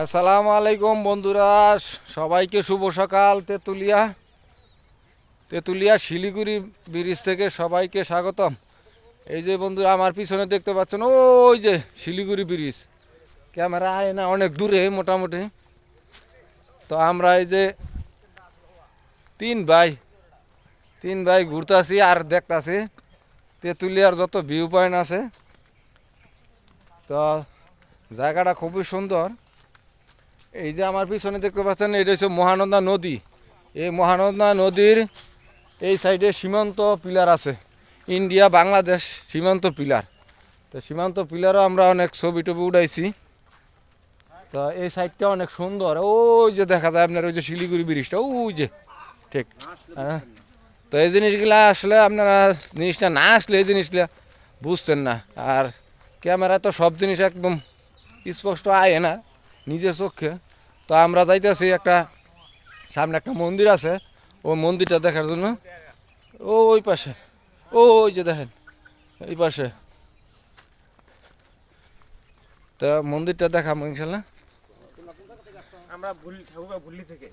আসসালামু আলাইকুম বন্ধুরা, সবাইকে শুভ সকাল। তেঁতুলিয়া তেঁতুলিয়া শিলিগুড়ি ব্রিজ থেকে সবাইকে স্বাগতম। এই যে বন্ধুরা আমার পিছনে দেখতে পাচ্ছেন, ওই যে শিলিগুড়ি ব্রিজ। ক্যামেরা আয় না, অনেক দূরে মোটামুটি। তো আমরা এই যে তিন ভাই তিন ভাই ঘুরতাছি আর দেখতাছি তেঁতুলিয়ার যত ভিউ পয়েন্ট আছে। তো জায়গাটা খুবই সুন্দর। এই যে আমার পিছনে দেখতে পাচ্ছেন, এটা হচ্ছে মহানন্দা নদী। এই মহানন্দা নদীর এই সাইডে সীমান্ত পিলার আছে, ইন্ডিয়া বাংলাদেশ সীমান্ত পিলার। তো সীমান্ত পিলারও আমরা অনেক ছবি টবি উঠাইছি। তো এই সাইডটা অনেক সুন্দর। ওই যে দেখা যায় আপনার ওই যে শিলিগুড়ি ব্রিজটা, ওই যে ঠিক। হ্যাঁ, তো এই জিনিসগুলা আসলে আপনারা জিনিসটা না আসলে এই জিনিসগুলা বুঝতেন না। আর ক্যামেরা তো সব জিনিস একদম স্পষ্ট আয় না নিজের চোখে। তো আমরা যাইতেছি একটা, সামনে একটা মন্দির আছে, ওই মন্দিরটা দেখার জন্য। ওই পাশে, ওই যে দেখেন এই পাশে। তা মন্দিরটা দেখাবো ইনশাল্লাহ। আমরা ভুল ঠাকুরগাঁও ভুল্লি থেকে